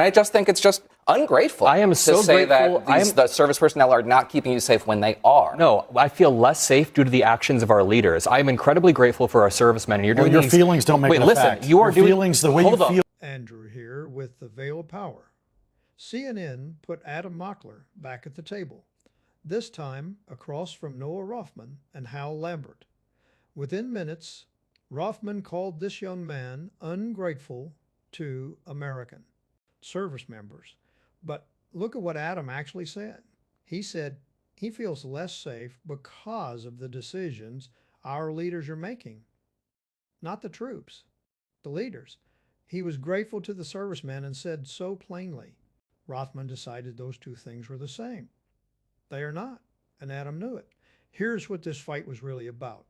I just think it's just ungrateful. I am so to say grateful. that the service personnel are not keeping you safe when they are. No, I feel less safe due to the actions of our leaders. I am incredibly grateful for our servicemen. And you're doing your feelings don't make it a fact. You are your feelings, the way you feel. Andrew here with the veil of power. CNN put Adam Mockler back at the table, this time across from Noah Rothman and Hal Lambert. Within minutes, Rothman called this young man ungrateful to American service members. But look at what Adam actually said. He said he feels less safe because of the decisions our leaders are making. Not the troops, the leaders. He was grateful to the servicemen and said so plainly. Rothman decided those two things were the same. They are not, and Adam knew it. Here's what this fight was really about.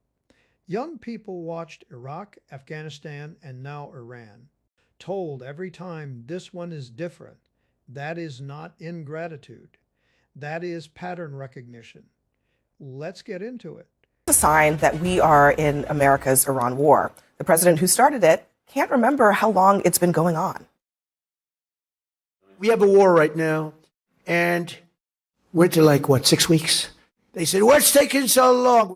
Young people watched Iraq, Afghanistan, and now Iran, told every time this one is different. That is not ingratitude. That is pattern recognition. Let's get into it. It's a sign that we are in America's Iran war. The president who started it can't remember how long it's been going on. We have a war right now, and we're to 6 weeks? They said, what's taking so long?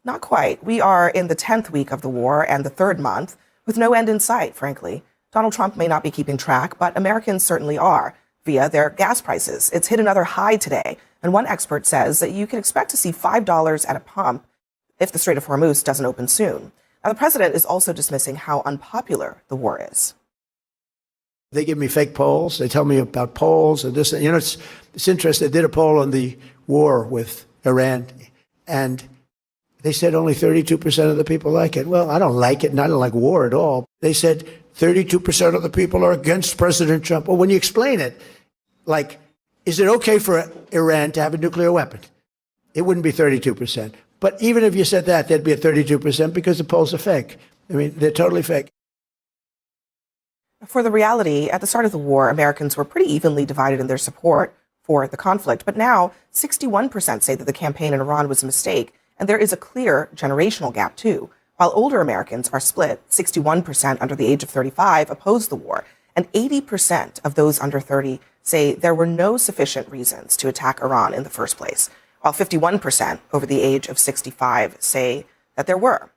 Not quite. We are in the 10th week of the war and the third month, with no end in sight, frankly. Donald Trump may not be keeping track, but Americans certainly are, via their gas prices. It's hit another high today, and one expert says that you can expect to see $5 at a pump if the Strait of Hormuz doesn't open soon. Now, the president is also dismissing how unpopular the war is. They give me fake polls. They tell me about polls and this. You know, it's interesting. They did a poll on the war with Iran, and they said only 32% of the people like it. Well, I don't like it, and I don't like war at all. They said 32% of the people are against President Trump. Well, when you explain it, like, is it okay for Iran to have a nuclear weapon? It wouldn't be 32%. But even if you said that, there'd be a 32% because the polls are fake. I mean, they're totally fake. For the reality, at the start of the war, Americans were pretty evenly divided in their support for the conflict. But now, 61% say that the campaign in Iran was a mistake. And there is a clear generational gap, too. While older Americans are split, 61% under the age of 35 oppose the war. And 80% of those under 30 say there were no sufficient reasons to attack Iran in the first place, while 51% over the age of 65 say that there were.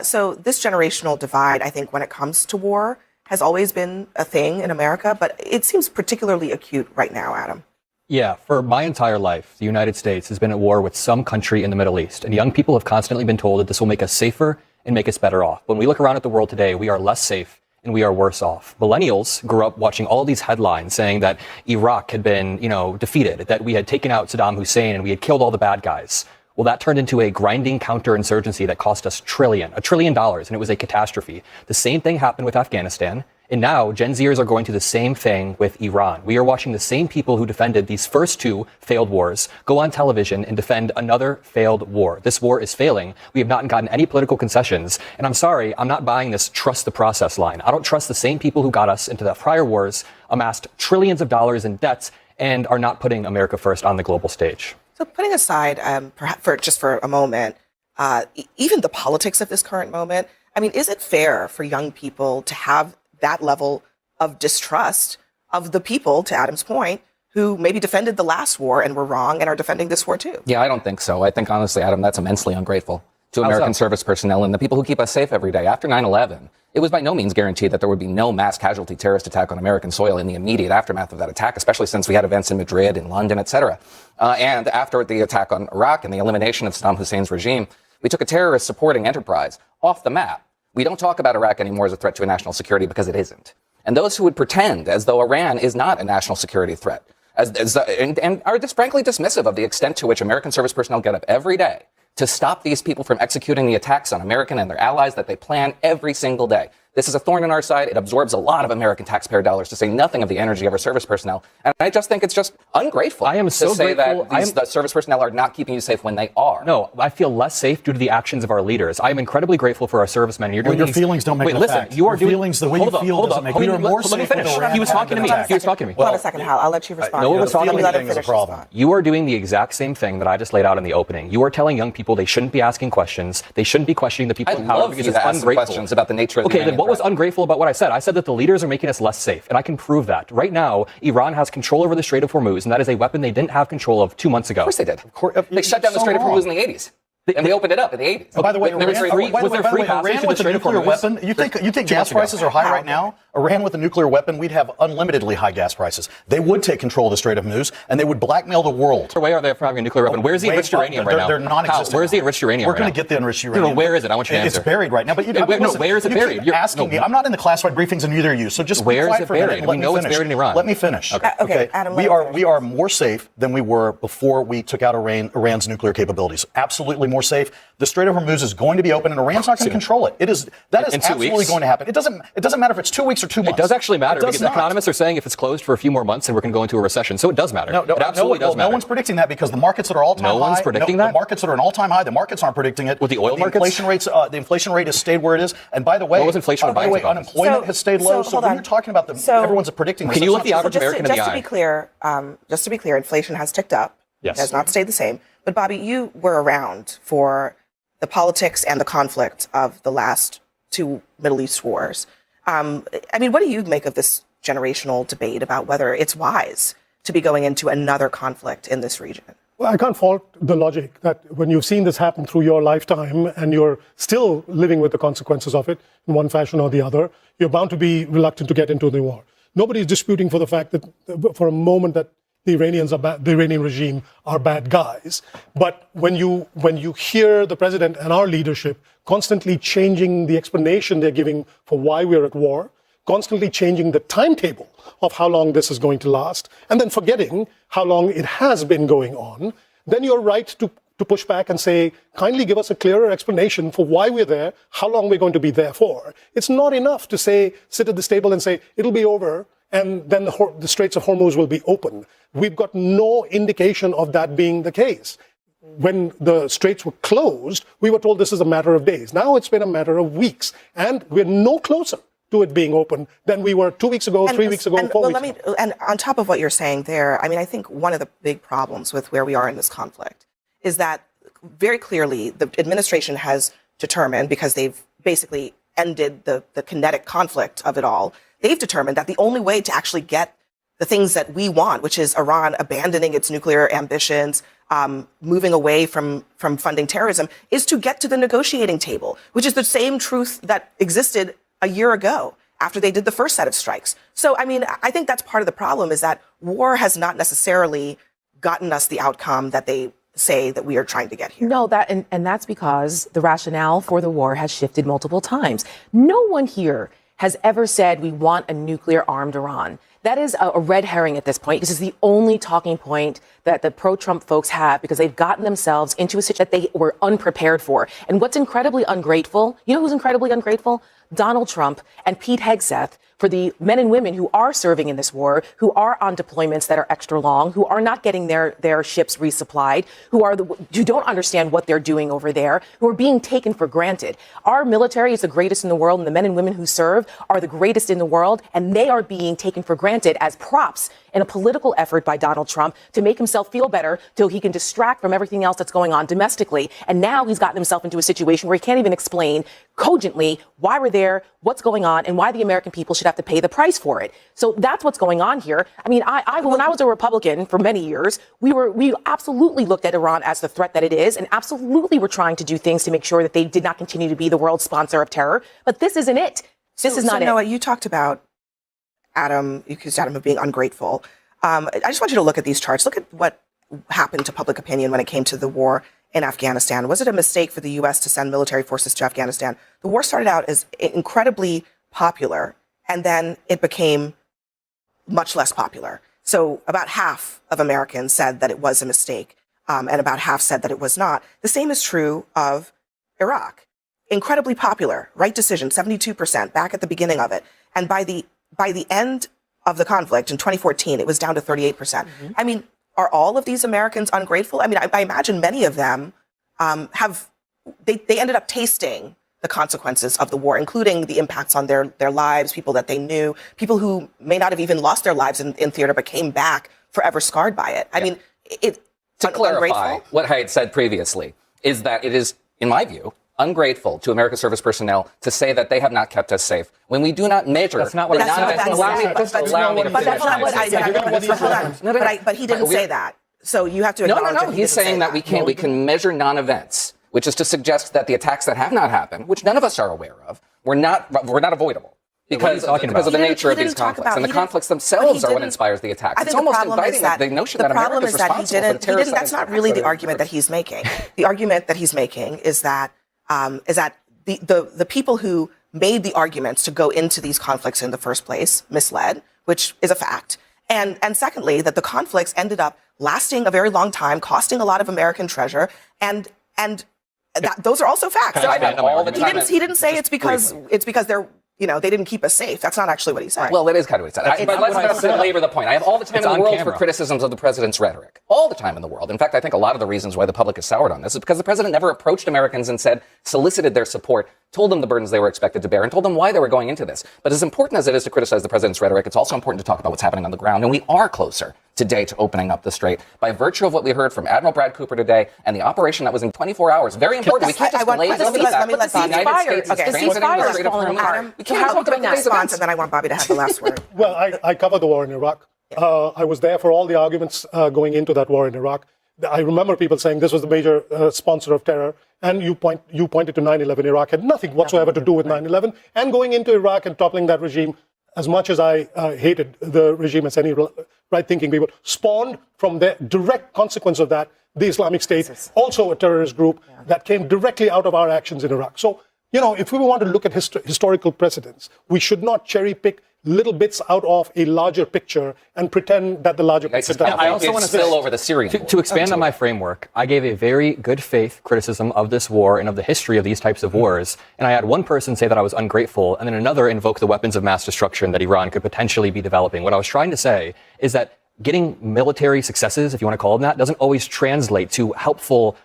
So this generational divide, I think, when it comes to war, has always been a thing in America, but it seems particularly acute right now, Adam. Yeah, for my entire life, the United States has been at war with some country in the Middle East, and young people have constantly been told that this will make us safer and make us better off. When we look around at the world today, we are less safe and we are worse off. Millennials grew up watching all these headlines saying that Iraq had been, defeated, that we had taken out Saddam Hussein and we had killed all the bad guys. Well, that turned into a grinding counterinsurgency that cost us $1 trillion, and it was a catastrophe. The same thing happened with Afghanistan. And now Gen Zers are going through the same thing with Iran. We are watching the same people who defended these first two failed wars go on television and defend another failed war. This war is failing. We have not gotten any political concessions. And I'm sorry, I'm not buying this trust the process line. I don't trust the same people who got us into the prior wars, amassed trillions of dollars in debts, and are not putting America first on the global stage. So putting aside, perhaps for a moment, even the politics of this current moment, I mean, is it fair for young people to have that level of distrust of the people, to Adam's point, who maybe defended the last war and were wrong and are defending this war too? Yeah, I don't think so. I think, honestly, Adam, that's immensely ungrateful to American service personnel and the people who keep us safe every day. After 9/11, it was by no means guaranteed that there would be no mass casualty terrorist attack on American soil in the immediate aftermath of that attack, especially since we had events in Madrid, in London, etc. And after the attack on Iraq and the elimination of Saddam Hussein's regime, we took a terrorist supporting enterprise off the map. We don't talk about Iraq anymore as a threat to national security because it isn't. And those who would pretend as though Iran is not a national security threat and are just frankly dismissive of the extent to which American service personnel get up every day to stop these people from executing the attacks on American and their allies that they plan every single day. This is a thorn in our side. It absorbs a lot of American taxpayer dollars, to say nothing of the energy of our service personnel. And I just think it's just ungrateful. I am so to say grateful. That the service personnel are not keeping you safe when they are. No, I feel less safe due to the actions of our leaders. I am incredibly grateful for our servicemen. You're doing your feelings don't make it a fact. You are your feelings, the way you feel doesn't make it. You're more let me finish. He was talking to me. He was talking to me. Hold on a second, Hal. I'll let you respond. No one was talking to me. Let him finish. You are doing the exact same thing that I just laid out in the opening. You are telling young people they shouldn't be asking questions. They shouldn't be questioning the people in power because it's ungrateful. Questions about the nature of the then what was ungrateful about what I said? I said that the leaders are making us less safe, and I can prove that. Right now, Iran has control over the Strait of Hormuz, and that is a weapon they didn't have control of 2 months ago. Of course they did. They shut down the Strait of Hormuz in the 80s. And they opened it up in the 80s. Oh, by the way, Iran with a nuclear weapon, you think gas prices are high right now? Iran with a nuclear weapon, we'd have unlimitedly high gas prices. They would take control of the Strait of Hormuz, and they would blackmail the world. Why are they having a nuclear weapon? Where's the enriched uranium right now? They're non-existent. Where's the enriched uranium? We're going to get the enriched uranium. No, where is it? I want you to answer. It's buried right now. But where is it buried? You're asking me. I'm not in the classified briefings, and neither are you. So just where is it buried? We know it's buried in Iran. Let me finish. Okay, Adam. We are more safe than we were before we took out Iran's nuclear capabilities. Absolutely more safe. The Strait of Hormuz is going to be open, and Iran's not going to control it. That is absolutely going to happen. It doesn't matter if it's 2 weeks or 2 months. It does actually matter because economists are saying if it's closed for a few more months, then we're going to go into a recession. So it does matter. It absolutely does matter. No one's predicting that because the markets that are all-time high. No one's predicting that? The markets that are an all-time high, the markets aren't predicting it. With the oil markets? The inflation rate has stayed where it is. And by the way, what was inflation unemployment has stayed low. So when you're talking about everyone's predicting this. Can you look the average American in the eye? Just to be clear, inflation has ticked up. Yes. It has not stayed the same. But Bobby, you were around for the politics and the conflict of the last two Middle East wars. What do you make of this generational debate about whether it's wise to be going into another conflict in this region? Well, I can't fault the logic that when you've seen this happen through your lifetime and you're still living with the consequences of it in one fashion or the other, you're bound to be reluctant to get into the war. Nobody's disputing for the fact that for a moment that the Iranian regime are bad guys. But when you hear the president and our leadership constantly changing the explanation they're giving for why we're at war, constantly changing the timetable of how long this is going to last, and then forgetting how long it has been going on, then you're right to push back and say, kindly give us a clearer explanation for why we're there, how long we're going to be there for. It's not enough to say, sit at this table and say, it'll be over, and then the Straits of Hormuz will be open. We've got no indication of that being the case. When the straits were closed, we were told this is a matter of days. Now it's been a matter of weeks, and we're no closer to it being open than we were 2 weeks ago, 3 weeks ago, 4 weeks ago. And on top of what you're saying there, I think one of the big problems with where we are in this conflict is that very clearly the administration has determined, because they've basically ended the kinetic conflict of it all, they've determined that the only way to actually get the things that we want, which is Iran abandoning its nuclear ambitions, moving away from funding terrorism, is to get to the negotiating table, which is the same truth that existed a year ago after they did the first set of strikes. So, I think that's part of the problem, is that war has not necessarily gotten us the outcome that they say that we are trying to get here. No, and that's because the rationale for the war has shifted multiple times. No one here has ever said we want a nuclear-armed Iran. That is a red herring at this point, because it's the only talking point that the pro-Trump folks have, because they've gotten themselves into a situation that they were unprepared for. And what's incredibly ungrateful, you know who's incredibly ungrateful? Donald Trump and Pete Hegseth, for the men and women who are serving in this war, who are on deployments that are extra long, who are not getting their ships resupplied, who don't understand what they're doing over there, who are being taken for granted. Our military is the greatest in the world, and the men and women who serve are the greatest in the world, and they are being taken for granted as props in a political effort by Donald Trump to make himself feel better till he can distract from everything else that's going on domestically. And now he's gotten himself into a situation where he can't even explain cogently why we're there, what's going on, and why the American people should have to pay the price for it. So that's what's going on here. When I was a Republican for many years, we absolutely looked at Iran as the threat that it is, and absolutely were trying to do things to make sure that they did not continue to be the world's sponsor of terror. But this isn't it. This is not it. Noah, you talked about Adam, you accused Adam of being ungrateful. I just want you to look at these charts. Look at what happened to public opinion when it came to the war in Afghanistan. Was it a mistake for the U.S. to send military forces to Afghanistan? The war started out as incredibly popular, and then it became much less popular. So about half of Americans said that it was a mistake, and about half said that it was not. The same is true of Iraq. Incredibly popular, right decision, 72% back at the beginning of it. And by the end of the conflict in 2014, it was down to 38%. Mm-hmm. Are all of these Americans ungrateful? I imagine many of them they ended up tasting the consequences of the war, including the impacts on their lives, people that they knew, people who may not have even lost their lives in theater but came back forever scarred by it. To clarify what I had said previously is that it is, in my view, ungrateful to American service personnel to say that they have not kept us safe when we do not measure. That's not what I said. Allow me to But that's not what I said. But he didn't say that. So you have to acknowledge that he He's saying that we can measure non-events, which is to suggest that the attacks that have not happened, which none of us are aware of, were not avoidable. Because of the nature of these conflicts. And the conflicts themselves are what inspires the attacks. It's almost inviting the notion that America is responsible for the terrorist. That's not really the argument that he's making. The argument that he's making is that the people who made the arguments to go into these conflicts in the first place misled, which is a fact. And secondly, that the conflicts ended up lasting a very long time, costing a lot of American treasure, and those are also facts. He didn't say it's because they're, they didn't keep us safe. That's not actually what he said. Well, that is kind of what he said. But let's belabor the point. I have all the time in the world for criticisms of the president's rhetoric. All the time in the world. In fact, I think a lot of the reasons why the public is soured on this is because the president never approached Americans and solicited their support, told them the burdens they were expected to bear, and told them why they were going into this. But as important as it is to criticize the president's rhetoric, it's also important to talk about what's happening on the ground. And we are closer today to opening up the strait by virtue of what we heard from Admiral Brad Cooper today and the operation that was in 24 hours. Very important. We can't just delay this. The United States is transiting the Strait of Hormuz. We can't talk about today's events. And then I want Bobby to have the last word. Well, I covered the war in Iraq. I was there for all the arguments going into that war in Iraq. I remember people saying this was the major sponsor of terror. And you pointed to 9/11. Iraq had nothing whatsoever to do with 9/11. And going into Iraq and toppling that regime, as much as I hated the regime as any right-thinking people, spawned from the direct consequence of that, the Islamic State, also a terrorist group that came directly out of our actions in Iraq. So, if we want to look at historical precedents, we should not cherry-pick little bits out of a larger picture and pretend that the larger picture doesn't. I also want to spill over the Syrian war. To expand on my framework, I gave a very good faith criticism of this war and of the history of these types of wars. And I had one person say that I was ungrateful, and then another invoke the weapons of mass destruction that Iran could potentially be developing. What I was trying to say is that getting military successes, if you want to call them that, doesn't always translate to helpful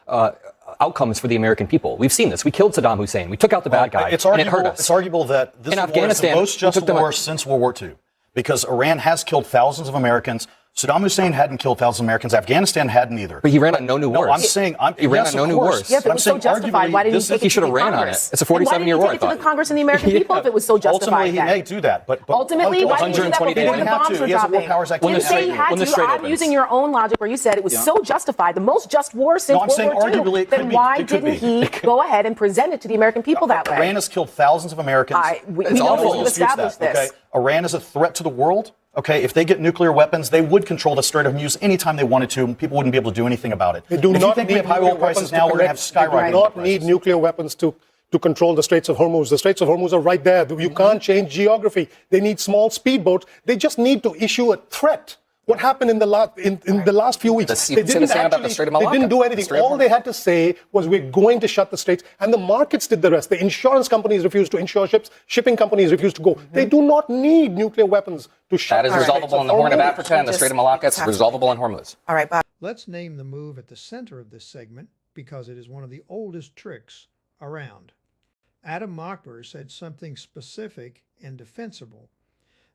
outcomes for the American people. We've seen this. We killed Saddam Hussein. We took out the bad guy, and it hurt us. It's arguable that this war is the most just war since World War II, because Iran has killed thousands of Americans. Saddam Hussein hadn't killed thousands of Americans. Afghanistan hadn't either. But he ran on no new wars. No, I'm saying he ran on no new wars. Yeah, if it was so justified, why didn't he take it to the Congress? It's a 47-year war. Why didn't he take it to the Congress and the American people if it was so justified? Ultimately, he may do that. But ultimately, why didn't he do that before the bombs were dropping? When you say he had to. I'm using your own logic where you said it was so justified, the most just war since World War II. Then why didn't he go ahead and present it to the American people that way? Iran has killed thousands of Americans. We know we've established this. Iran is a threat to the world. Okay, if they get nuclear weapons, they would control the Strait of Hormuz anytime they wanted to, and people wouldn't be able to do anything about it. They do if not you think we need have high oil prices now, we're going to have skyrocketing. They do not need nuclear weapons to control the Straits of Hormuz. The Straits of Hormuz are right there. You can't change geography. They need small speedboats. They just need to issue a threat. What happened in the last few weeks? They didn't do anything. All they had to say was, we're going to shut the straits, and the markets did the rest. The insurance companies refused to insure ships. Shipping companies refused to go. They do not need nuclear weapons to shut. That is resolvable in the Horn of Africa and the Strait of Malacca. It's resolvable in Hormuz. All right, Bob. Let's name the move at the center of this segment because it is one of the oldest tricks around. Adam Mockler said something specific and defensible.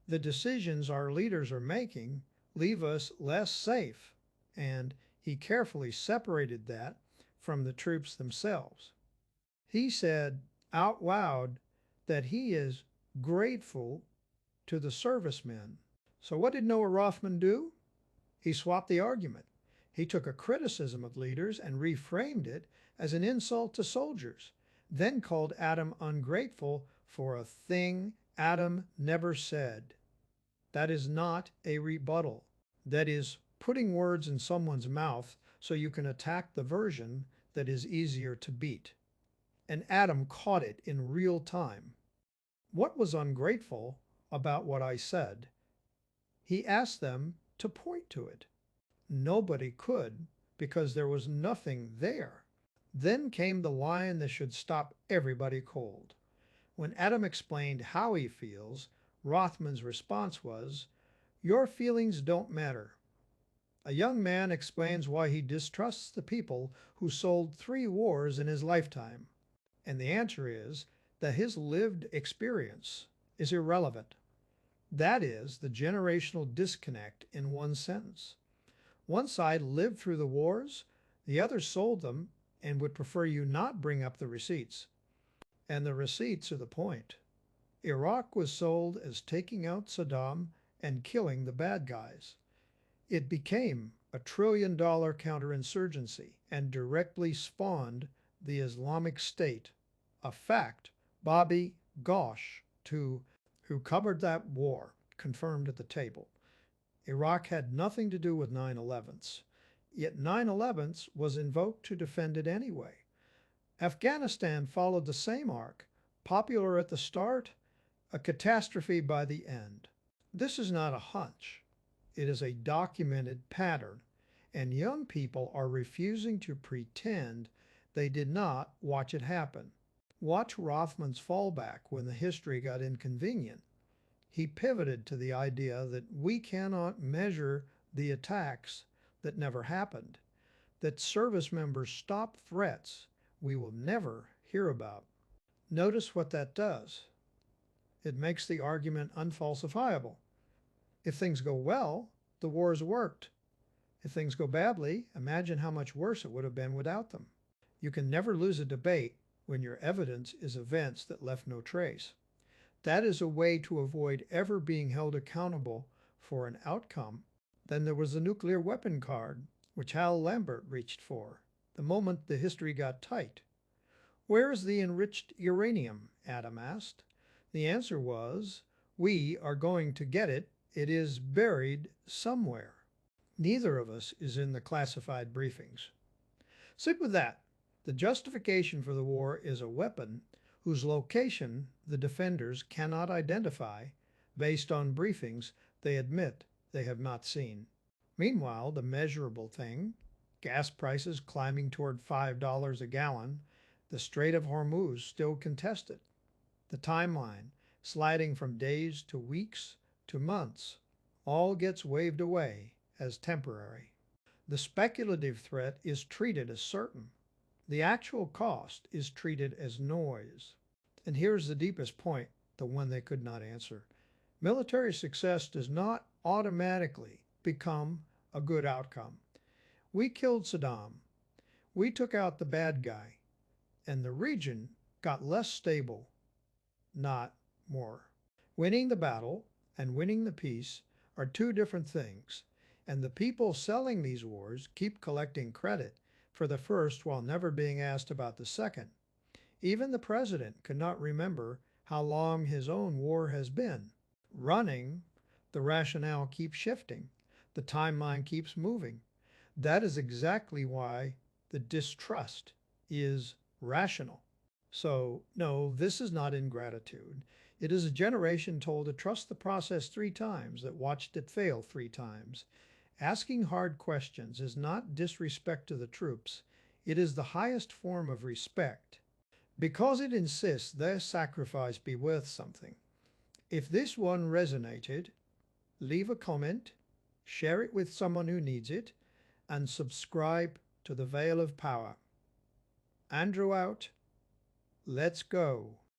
The decisions our leaders are making leave us less safe, and he carefully separated that from the troops themselves. He said out loud that he is grateful to the servicemen. So what did Noah Rothman do? He swapped the argument. He took a criticism of leaders and reframed it as an insult to soldiers, then called Adam ungrateful for a thing Adam never said. That is not a rebuttal. That is putting words in someone's mouth so you can attack the version that is easier to beat. And Adam caught it in real time. What was ungrateful about what I said? He asked them to point to it. Nobody could because there was nothing there. Then came the line that should stop everybody cold. When Adam explained how he feels, Rothman's response was, "Your feelings don't matter." A young man explains why he distrusts the people who sold 3 wars in his lifetime. And the answer is that his lived experience is irrelevant. That is the generational disconnect in one sentence. One side lived through the wars, the other sold them and would prefer you not bring up the receipts. And the receipts are the point. Iraq was sold as taking out Saddam and killing the bad guys. It became a $1 trillion counterinsurgency and directly spawned the Islamic State, a fact Bobby Gosh, who covered that war, confirmed at the table. Iraq had nothing to do with 9/11s, yet 9/11s was invoked to defend it anyway. Afghanistan followed the same arc, popular at the start, a catastrophe by the end. This is not a hunch. It is a documented pattern, and young people are refusing to pretend they did not watch it happen. Watch Rothman's fallback when the history got inconvenient. He pivoted to the idea that we cannot measure the attacks that never happened, that service members stop threats we will never hear about. Notice what that does. It makes the argument unfalsifiable. If things go well, the wars worked. If things go badly, imagine how much worse it would have been without them. You can never lose a debate when your evidence is events that left no trace. That is a way to avoid ever being held accountable for an outcome. Then there was the nuclear weapon card, which Hal Lambert reached for, the moment the history got tight. Where is the enriched uranium? Adam asked. The answer was, we are going to get it. It is buried somewhere. Neither of us is in the classified briefings. Sit with that. The justification for the war is a weapon whose location the defenders cannot identify based on briefings they admit they have not seen. Meanwhile, the measurable thing, gas prices climbing toward $5 a gallon, the Strait of Hormuz still contested, the timeline sliding from days to weeks to months, all gets waved away as temporary. The speculative threat is treated as certain. The actual cost is treated as noise. And here's the deepest point, the one they could not answer. Military success does not automatically become a good outcome. We killed Saddam. We took out the bad guy. And the region got less stable, not more. Winning the battle and winning the peace are two different things. And the people selling these wars keep collecting credit for the first while never being asked about the second. Even the president cannot remember how long his own war has been. Running, the rationale keeps shifting. The timeline keeps moving. That is exactly why the distrust is rational. So, no, this is not ingratitude. It is a generation told to trust the process 3 times, that watched it fail 3 times. Asking hard questions is not disrespect to the troops. It is the highest form of respect, because it insists their sacrifice be worth something. If this one resonated, leave a comment, share it with someone who needs it, and subscribe to the Veil of Power. Andrew out. Let's go.